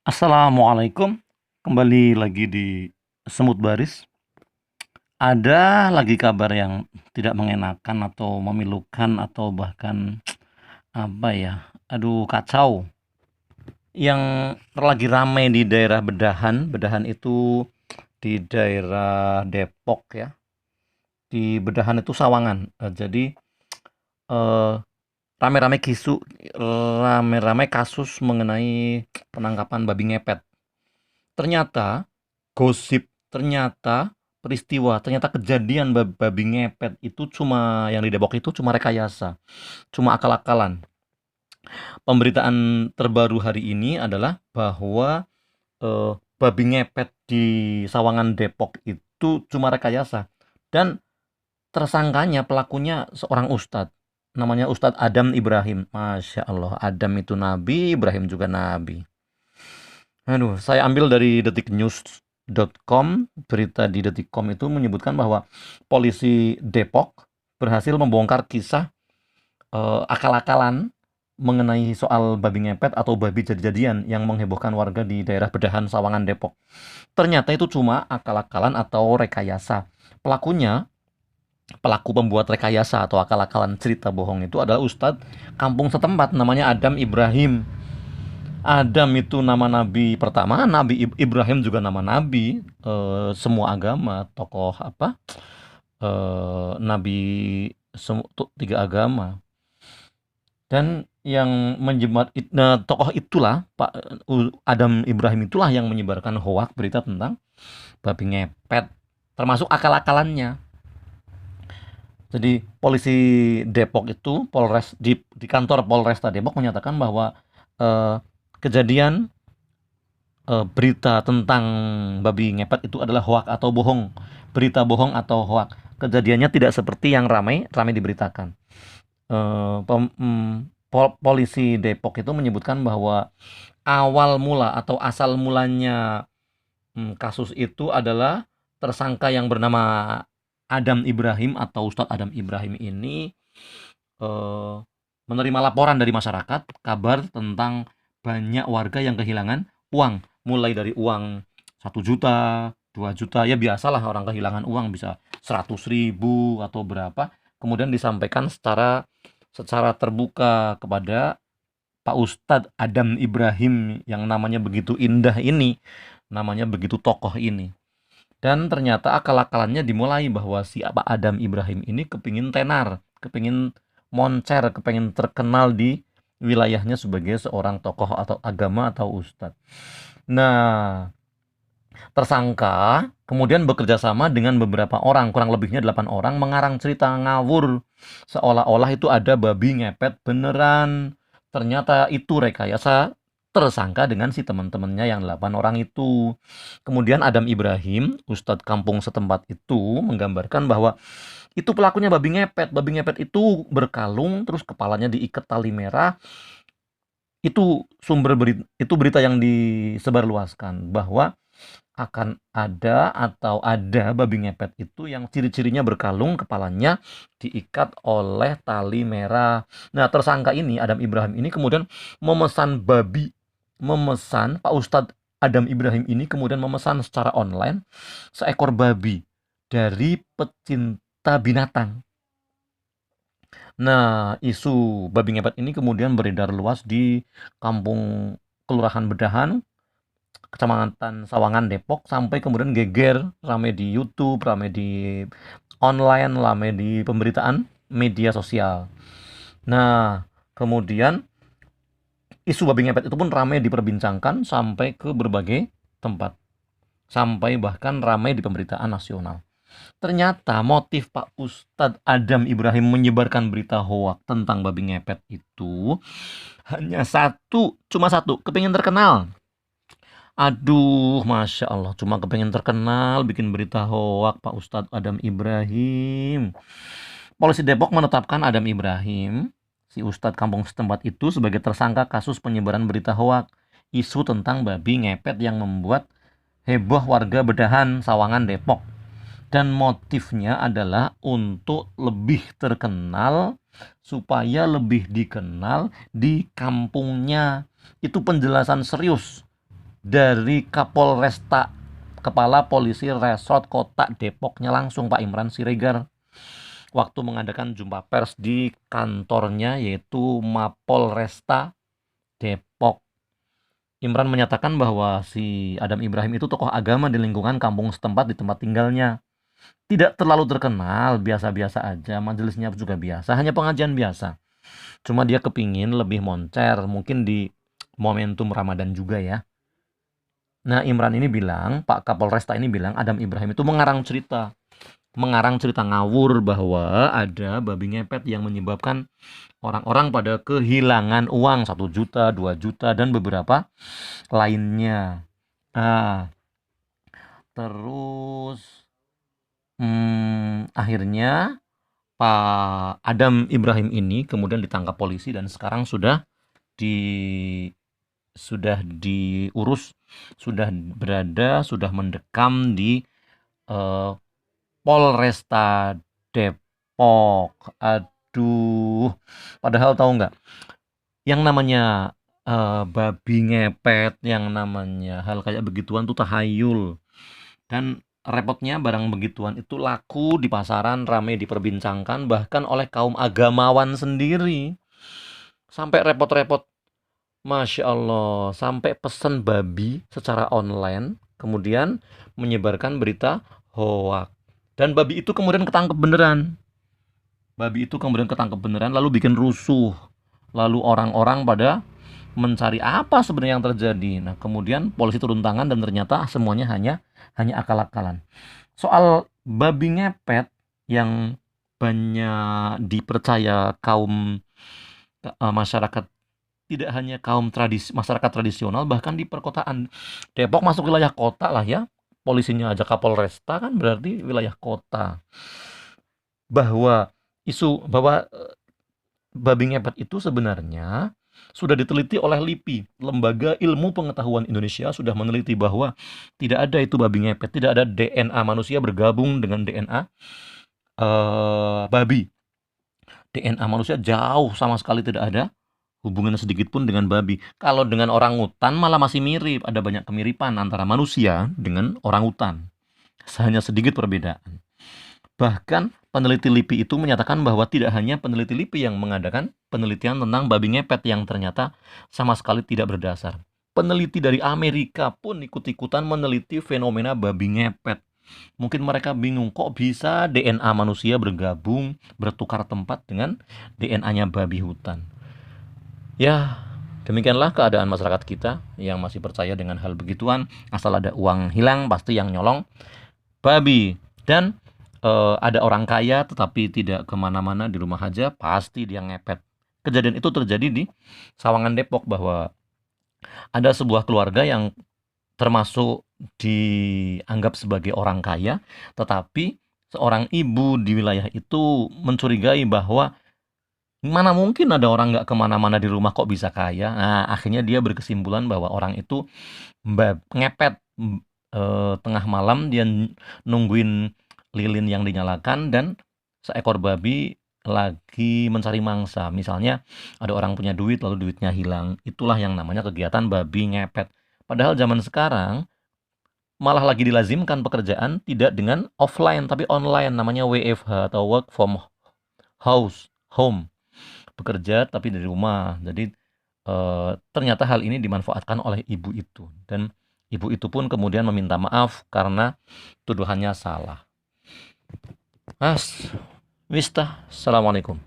Assalamualaikum, kembali lagi di Semut Baris. Ada lagi kabar yang tidak mengenakan atau memilukan atau bahkan apa ya, aduh kacau. Yang lagi ramai di daerah Bedahan, Bedahan itu di daerah Depok ya. Di Bedahan itu Sawangan. Jadi eh, rame-rame rame-rame kasus mengenai penangkapan babi ngepet. Ternyata ternyata ternyata kejadian babi ngepet itu cuma yang di Depok itu cuma rekayasa, cuma akal-akalan. Pemberitaan terbaru hari ini adalah bahwa babi ngepet di Sawangan Depok itu cuma rekayasa dan tersangkanya pelakunya seorang ustadz. Namanya Ustadz Adam Ibrahim. Masya Allah, Adam itu nabi, Ibrahim juga nabi. Aduh, saya ambil dari detiknews.com. Berita di detikcom itu menyebutkan bahwa polisi Depok berhasil membongkar kisah akal-akalan mengenai soal babi ngepet atau babi jadi-jadian yang menghebohkan warga di daerah Bedahan, Sawangan, Depok. Ternyata itu cuma akal-akalan atau rekayasa. Pelaku pembuat rekayasa atau akal-akalan cerita bohong itu adalah Ustadz kampung setempat namanya Adam Ibrahim. Adam itu nama nabi pertama, Nabi Ibrahim juga nama nabi, semua agama, tokoh apa, nabi tiga agama. Dan yang tokoh itulah, Pak Adam Ibrahim itulah yang menyebarkan hoak berita tentang babi ngepet, termasuk akal-akalannya. Jadi polisi Depok itu, di kantor Polresta Depok menyatakan bahwa eh, kejadian berita tentang babi ngepet itu adalah hoak atau bohong, berita bohong atau hoak. Kejadiannya tidak seperti yang ramai diberitakan. Polisi Depok itu menyebutkan bahwa awal mula atau asal mulanya kasus itu adalah tersangka yang bernama Adam Ibrahim atau Ustadz Adam Ibrahim ini eh, menerima laporan dari masyarakat, kabar tentang banyak warga yang kehilangan uang, mulai dari uang 1 juta, 2 juta, ya biasalah orang kehilangan uang bisa 100 ribu atau berapa, kemudian disampaikan secara terbuka kepada Pak Ustadz Adam Ibrahim yang namanya begitu indah ini, namanya begitu tokoh ini. Dan ternyata akal-akalannya dimulai bahwa si Pak Adam Ibrahim ini kepingin tenar, kepingin moncer, kepingin terkenal di wilayahnya sebagai seorang tokoh atau agama atau ustadz. Nah, tersangka kemudian bekerja sama dengan beberapa orang, kurang lebihnya 8 orang, mengarang cerita ngawur seolah-olah itu ada babi ngepet beneran. Ternyata itu rekayasa tersangka dengan si teman-temannya yang 8 orang itu. Kemudian Adam Ibrahim, ustadz kampung setempat itu menggambarkan bahwa itu pelakunya babi ngepet. Babi ngepet itu berkalung, terus kepalanya diikat tali merah. Itu berita yang disebarluaskan bahwa akan ada babi ngepet itu yang ciri-cirinya berkalung, kepalanya diikat oleh tali merah. Nah, tersangka ini, Adam Ibrahim ini kemudian memesan babi, Pak Ustadz Adam Ibrahim ini kemudian memesan secara online seekor babi dari pecinta binatang. Nah, isu babi ngepet ini kemudian beredar luas di kampung Kelurahan Bedahan, Kecamatan Sawangan, Depok, sampai kemudian geger, rame di YouTube, rame di online, rame di pemberitaan media sosial. Nah, kemudian isu babi ngepet itu pun ramai diperbincangkan sampai ke berbagai tempat, sampai bahkan ramai di pemberitaan nasional. Ternyata motif Pak Ustadz Adam Ibrahim menyebarkan berita hoak tentang babi ngepet itu hanya cuma satu, kepingin terkenal. Aduh, Masya Allah, cuma kepengen terkenal, bikin berita hoak Pak Ustadz Adam Ibrahim. Polisi Depok menetapkan Adam Ibrahim, si Ustadz kampung setempat itu sebagai tersangka kasus penyebaran berita hoak, isu tentang babi ngepet yang membuat heboh warga Bedahan, Sawangan, Depok. Dan motifnya adalah untuk lebih terkenal, supaya lebih dikenal di kampungnya. Itu penjelasan serius dari Kapolresta, Kepala Polisi Resort Kota Depoknya langsung, Pak Imran Siregar, waktu mengadakan jumpa pers di kantornya yaitu Mapolresta Depok. Imran menyatakan bahwa si Adam Ibrahim itu tokoh agama di lingkungan kampung setempat di tempat tinggalnya. Tidak terlalu terkenal, biasa-biasa aja, majelisnya juga biasa, hanya pengajian biasa. Cuma dia kepingin lebih moncer, mungkin di momentum Ramadan juga ya. Nah, Imran ini bilang, Pak Kapolresta ini bilang, Adam Ibrahim itu mengarang cerita ngawur bahwa ada babi ngepet yang menyebabkan orang-orang pada kehilangan uang 1 juta, 2 juta, dan beberapa lainnya. Nah, terus akhirnya Pak Adam Ibrahim ini kemudian ditangkap polisi dan sekarang sudah diurus, sudah mendekam di Polresta Depok. Aduh, padahal tahu nggak, yang namanya babi ngepet, yang namanya hal kayak begituan tuh tahayul. Dan repotnya barang begituan itu laku di pasaran, ramai diperbincangkan bahkan oleh kaum agamawan sendiri. Sampai repot-repot, Masya Allah, sampai pesan babi secara online, kemudian menyebarkan berita hoak. Dan babi itu kemudian ketangkep beneran. Lalu bikin rusuh. Lalu orang-orang pada mencari apa sebenarnya yang terjadi. Nah, kemudian polisi turun tangan dan ternyata semuanya hanya akal-akalan. Soal babi ngepet yang banyak dipercaya kaum masyarakat, tidak hanya masyarakat tradisional, bahkan di perkotaan. Depok masuk wilayah kota lah ya. Polisinya aja Kapolresta, kan berarti wilayah kota. Bahwa babi ngepet itu sebenarnya sudah diteliti oleh LIPI, Lembaga Ilmu Pengetahuan Indonesia, sudah meneliti bahwa tidak ada itu babi ngepet, tidak ada DNA manusia bergabung dengan DNA babi. DNA manusia jauh, sama sekali tidak ada hubungan sedikit pun dengan babi. Kalau dengan orangutan malah masih mirip, ada banyak kemiripan antara manusia dengan orangutan. Hanya sedikit perbedaan. Bahkan peneliti LIPI itu menyatakan bahwa tidak hanya peneliti LIPI yang mengadakan penelitian tentang babi ngepet yang ternyata sama sekali tidak berdasar. Peneliti dari Amerika pun ikut-ikutan meneliti fenomena babi ngepet. Mungkin mereka bingung, kok bisa DNA manusia bergabung, bertukar tempat dengan DNA-nya babi hutan. Ya, demikianlah keadaan masyarakat kita yang masih percaya dengan hal begituan. Asal ada uang hilang, pasti yang nyolong babi. Dan ada orang kaya tetapi tidak kemana-mana, di rumah aja, pasti dia ngepet. Kejadian itu terjadi di Sawangan Depok, bahwa ada sebuah keluarga yang termasuk dianggap sebagai orang kaya, tetapi seorang ibu di wilayah itu mencurigai bahwa mana mungkin ada orang nggak kemana-mana di rumah kok bisa kaya. Nah, akhirnya dia berkesimpulan bahwa orang itu ngepet tengah malam, dia nungguin lilin yang dinyalakan dan seekor babi lagi mencari mangsa. Misalnya ada orang punya duit lalu duitnya hilang. Itulah yang namanya kegiatan babi ngepet. Padahal zaman sekarang malah lagi dilazimkan pekerjaan tidak dengan offline tapi online, namanya WFH atau work from home. Bekerja tapi dari rumah. Jadi ternyata hal ini dimanfaatkan oleh ibu itu, dan ibu itu pun kemudian meminta maaf karena tuduhannya salah. Wista, assalamualaikum.